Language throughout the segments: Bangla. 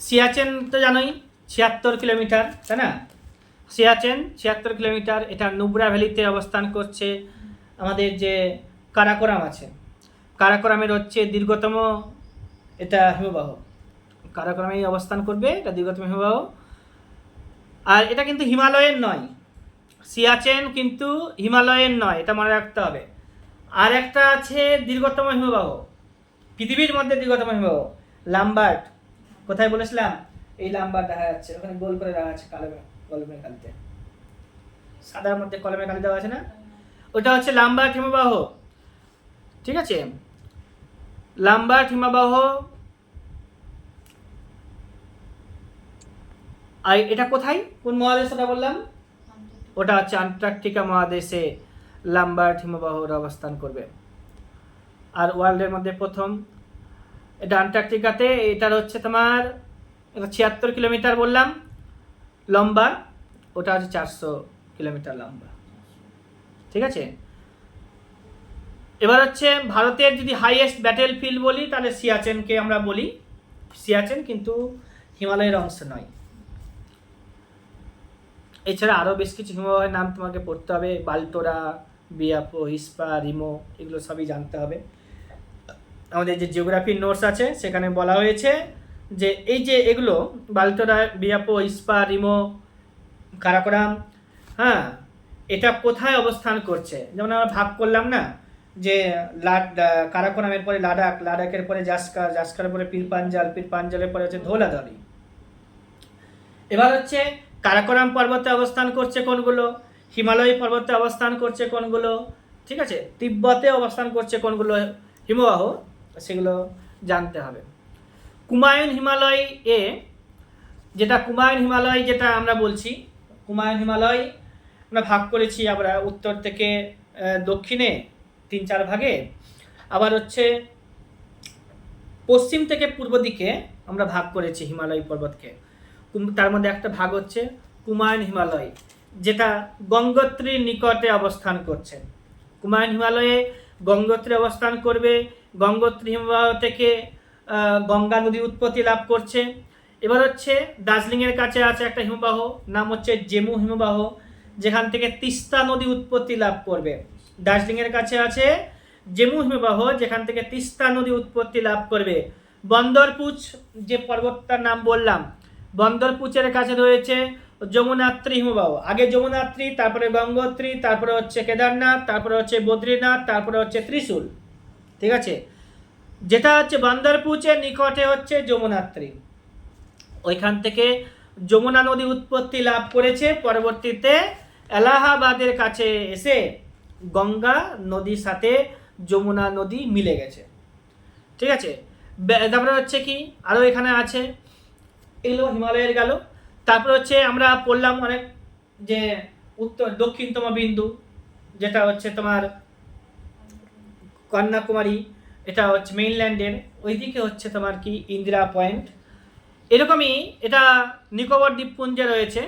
সিয়াচেন তো জানোই 76 কিলোমিটার, তাই না? সিয়াচেন 76 কিলোমিটার, এটা নুব্রা ভ্যালিতে অবস্থান করছে। আমাদের যে কারাকোরাম আছে, কারাকোরামের হচ্ছে দীর্ঘতম এটা হিমবাহ, কারাকোরামেই অবস্থান করবে, এটা দীর্ঘতম হিমবাহ। আর এটা কিন্তু হিমালয়ের নয়, সিয়াচেন কিন্তু হিমালয়ের নয়, এটা মনে রাখতে হবে। আর একটা আছে দীর্ঘতম হিমবাহ, পৃথিবীর মধ্যে দীর্ঘতম হিমবাহ লাম্বার্ট। কোথায় বলেছিলাম? এই লাম্বার্ট দেখা যাচ্ছে, ওখানে গোল করে দেওয়া আছে কলমের কালিতে, সাদার মধ্যে কলমের কালি দেওয়া আছে না, ওটা হচ্ছে লাম্বার্ট হিমবাহ। ঠিক আছে, লাম্বার্ট হিমবাহ। আর এটা কোথায়, কোন মহাদেশ ওটা বললাম? ওটা হচ্ছে আন্টার্কটিকা মহাদেশে লাম্বার্ট হিমবাহর অবস্থান করবে। আর ওয়ার্ল্ডের মধ্যে প্রথম এটা আন্টার্কটিকাতে, এটার হচ্ছে তোমার 76 কিলোমিটার বললাম লম্বা, ওটা হচ্ছে 400 কিলোমিটার লম্বা। ঠিক আছে, এবার হচ্ছে ভারতের যদি হাইয়েস্ট ব্যাটেল ফিল্ড বলি তাহলে সিয়াচেনকে আমরা বলি। সিয়াচেন কিন্তু হিমালয়ের অংশ নয়। এছাড়া আরও বেশ কিছু হিমবাহের নাম তোমাকে পড়তে হবে, বাল্টোরা, বিয়াপো, হিস্পা, রিমো, এগুলো সবই জানতে হবে। আমাদের যে জিওগ্রাফির নোটস আছে সেখানে বলা হয়েছে যে এই যে এগুলো বাল্টোরা, বিয়াপো, হিস্পা, রিমো, কারাকোরাম, হ্যাঁ, এটা কোথায় অবস্থান করছে। যেমন আমরা ভাগ করলাম না যে কারাকোরামের পরে লাদাখ, লাদাখের পরে জাস্কার, জাস্কারের পরে পীরপাঞ্জাল, পীরপাঞ্জালের পরে হচ্ছে ধৌলাধারি। এবার হচ্ছে কারাকোরাম পর্বতে অবস্থান করছে কোনগুলো, হিমালয় পর্বতে অবস্থান করছে কোনগুলো, ঠিক আছে, তিব্বতে অবস্থান করছে কোনগুলো হিমবাহ, সেগুলো জানতে হবে। কুমায়ুন হিমালয় এ, যেটা কুমায়ুন হিমালয় যেটা আমরা বলছি, কুমায়ুন হিমালয় আমরা ভাগ করেছি আমরা উত্তর থেকে দক্ষিণে 3-4 ভাগে, আবার হচ্ছে পশ্চিম থেকে পূর্ব দিকে আমরা ভাগ করেছি হিমালয় পর্বতকে। তার মধ্যে একটা ভাগ হচ্ছে কুমায়ুন হিমালয়, যেটা গঙ্গোত্রীর নিকটে অবস্থান করছে। কুমায়ুন হিমালয়ে গঙ্গোত্রী অবস্থান করবে, গঙ্গোত্রী হিমবাহ থেকে গঙ্গা নদী উৎপত্তি লাভ করছে। এবার হচ্ছে দার্জিলিংয়ের কাছে আছে একটা হিমবাহ, নাম হচ্ছে জেমু হিমবাহ, যেখান থেকে তিস্তা নদী উৎপত্তি লাভ করবে। দার্জিলিংয়ের কাছে আছে জেমু হিমবাহ, যেখান থেকে তিস্তা নদী উৎপত্তি লাভ করবে। বন্দরপুচ যে পর্বতটার নাম বললাম, বন্দরপুচের কাছে রয়েছে যমুনাত্রী হিমবাহ। আগে যমুনাত্রী, তারপরে গঙ্গোত্রী, তারপরে হচ্ছে কেদারনাথ, তারপরে হচ্ছে বদ্রীনাথ, তারপরে হচ্ছে ত্রিশূল। ঠিক আছে, যেটা হচ্ছে বন্দরপুচের নিকটে হচ্ছে যমুনাত্রী, ওইখান থেকে যমুনা নদী উৎপত্তি লাভ করেছে, পরবর্তীতে এলাহাবাদের কাছে এসে গঙ্গা নদীর সাথে যমুনা নদী মিলে গেছে। ঠিক আছে, তারপরে হচ্ছে কি আরও এখানে আছে, এগুলো হিমালয়ের গেল। তারপরে হচ্ছে আমরা পড়লাম অনেক যে দক্ষিণতম বিন্দু, যেটা হচ্ছে তোমার কন্যাকুমারী, এটা হচ্ছে মেইনল্যান্ডের ওইদিকে হচ্ছে তোমার কি ইন্দিরা পয়েন্ট, এরকমই এটা নিকোবর দ্বীপপুঞ্জে রয়েছে।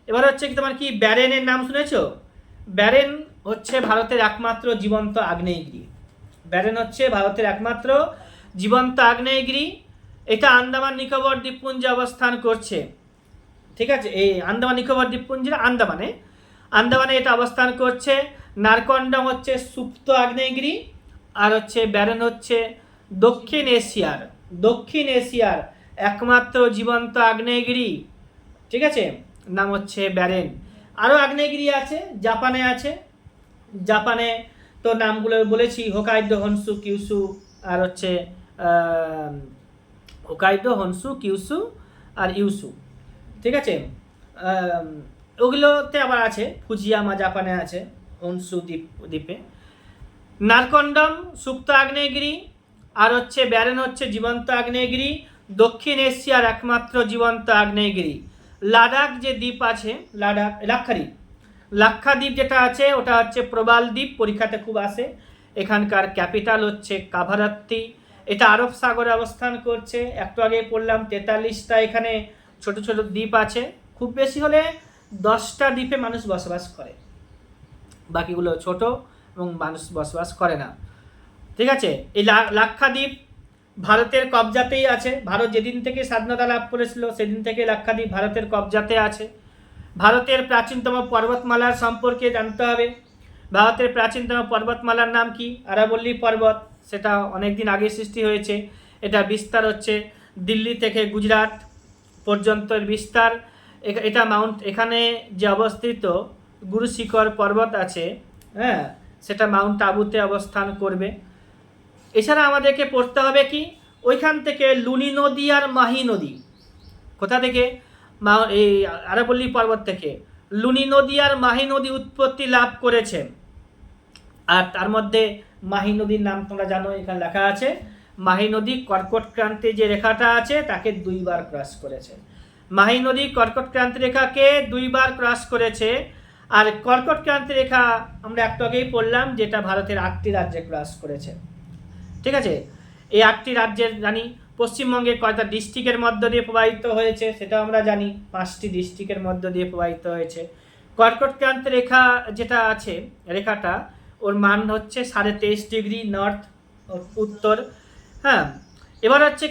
এবার হচ্ছে কি তোমার কি ব্যারেনের নাম শুনেছো? ব্যারেন হচ্ছে ভারতের একমাত্র জীবন্ত আগ্নেয়গিরি। ব্যারেন হচ্ছে ভারতের একমাত্র জীবন্ত আগ্নেয়গিরি, এটা আন্দামান নিকোবর দ্বীপপুঞ্জে অবস্থান করছে। ঠিক আছে, এই আন্দামান নিকোবর দ্বীপপুঞ্জের আন্দামানে এটা অবস্থান করছে। নারকন্ডম হচ্ছে সুপ্ত আগ্নেয়গিরি, আর হচ্ছে ব্যারেন হচ্ছে দক্ষিণ এশিয়ার একমাত্র জীবন্ত আগ্নেয়গিরি। ঠিক আছে, নাম হচ্ছে ব্যারেন। আরও আগ্নেয়গিরি আছে, জাপানে আছে। জাপানে তো নামগুলো বলেছি, হোকাইডো, হনসু, কিউসু, আর হচ্ছে হোকাইডো, হনসু, কিউসু আর ইউসু। ঠিক আছে, ওগুলোতে আবার আছে ফুজিয়ামা, জাপানে আছে হনসু দ্বীপে। নারকন্ডম সুপ্ত আগ্নেয়গিরি, আর হচ্ছে ব্যারেন হচ্ছে জীবন্ত আগ্নেয়গিরি, দক্ষিণ এশিয়ার একমাত্র জীবন্ত আগ্নেয়গিরি। লাদাখ যে দ্বীপ আছে, লাক্ষাদ্বীপ যেটা আছে ওটা হচ্ছে প্রবাল দ্বীপ, পরীক্ষাতে খুব আসে। এখানকার ক্যাপিটাল হচ্ছে কাভারাত্তি, এটা আরব সাগরে অবস্থান করছে। একটু আগে পড়লাম 43টা এখানে ছোট ছোট দ্বীপ আছে, খুব বেশি হলে 10টা দ্বীপে মানুষ বসবাস করে, বাকিগুলো ছোট এবং মানুষ বসবাস করে না। ঠিক আছে, এই লাক্ষাদ্বীপ ভারতের কবজাতেই আছে। ভারত যেদিন থেকে স্বাধীনতা লাভ করেছিল সেদিন থেকে লাক্ষাদ্বীপ ভারতের কবজাতে আছে। ভারতের প্রাচীনতম পর্বতমালার সম্পর্কে জানতে হবে। ভারতের প্রাচীনতম পর্বতমালার নাম কি? আরাবল্লী পর্বত। সেটা অনেক দিন আগে সৃষ্টি হয়েছে। এটা বিস্তার হচ্ছে দিল্লি থেকে গুজরাট পর্যন্ত বিস্তার। এটা এখানে যে অবস্থিত গুরু শিখর পর্বত আছে, হ্যাঁ, সেটা মাউন্ট আবুতে অবস্থান করবে। এছাড়া আমাদেরকে পড়তে হবে কি, ওইখান থেকে লুনি নদী আর মাহি নদী, কোথা থেকে? এই আরাবল্লী পর্বত থেকে লুনি নদী আর মাহি নদী উৎপত্তি লাভ করেছে। আর তার মধ্যে মাহি নদীর নাম তোমরা জানো, এখানে লেখা আছে। মাহি নদী কর্কট ক্রান্তি যে রেখাটা আছে তাকে 2 বার ক্রস করেছে। মাহি নদী কর্কট ক্রান্তি রেখাকে 2 বার ক্রস করেছে। আর কর্কট ক্রান্তি রেখা আমরা একটু আগেই পড়লাম, যেটা ভারতের 8টি রাজ্যে ক্রস করেছে। ঠিক আছে, এই 8টি রাজ্যের জানি। পশ্চিমবঙ্গের কয়টা ডিস্ট্রিক্টের মধ্য দিয়ে প্রবাহিত হয়েছে সেটাও আমরা জানি, 5টি ডিস্ট্রিক্টের মধ্য দিয়ে প্রবাহিত হয়েছে। কর্কট ক্রান্তি রেখা যেটা আছে, রেখাটা ওর মান হচ্ছে 23.5 ডিগ্রি নর্থ উত্তর। হ্যাঁ, এবার হচ্ছে